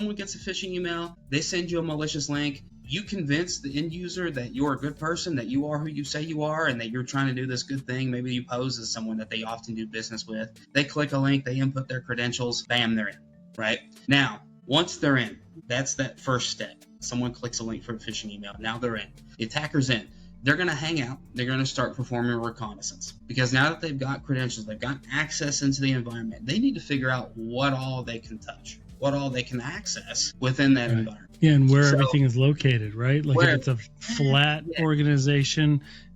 someone gets a phishing email, they send you a malicious link, you convince the end user that you're a good person, that you are who you say you are, and that you're trying to do this good thing. Maybe you pose as someone that they often do business with. They click a link, they input their credentials, bam, they're in, right? Now, once they're in, that's that first step. Someone clicks a link for a phishing email. Now they're in. The attacker's in. They're going to hang out. They're going to start performing reconnaissance. Because now that they've got credentials, they've got access into the environment, they need to figure out what all they can touch, what all they can access within that environment. Yeah, and where everything is located, right? Like if it's a flat organization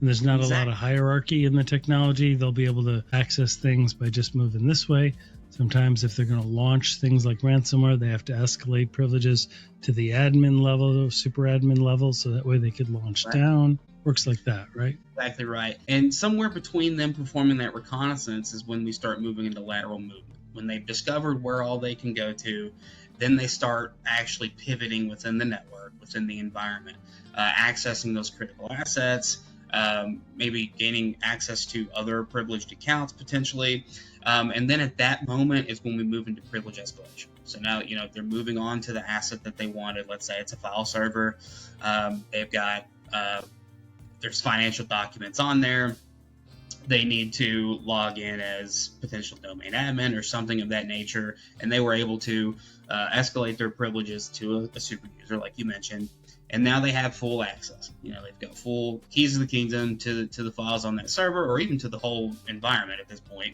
and there's not a lot of hierarchy in the technology, they'll be able to access things by just moving this way. Sometimes if they're going to launch things like ransomware, they have to escalate privileges to the admin level, super admin level, so that way they could launch down. Works like that, right? Exactly right. And somewhere between them performing that reconnaissance is when we start moving into lateral movement. When they've discovered where all they can go to, then they start actually pivoting within the network, within the environment, accessing those critical assets, maybe gaining access to other privileged accounts potentially. And then at that moment is when we move into privilege escalation. So now, they're moving on to the asset that they wanted. Let's say it's a file server. They've got, there's financial documents on there. They need to log in as potential domain admin or something of that nature. And they were able to escalate their privileges to a super user, like you mentioned. And now they have full access. They've got full keys of the kingdom to the files on that server, or even to the whole environment at this point.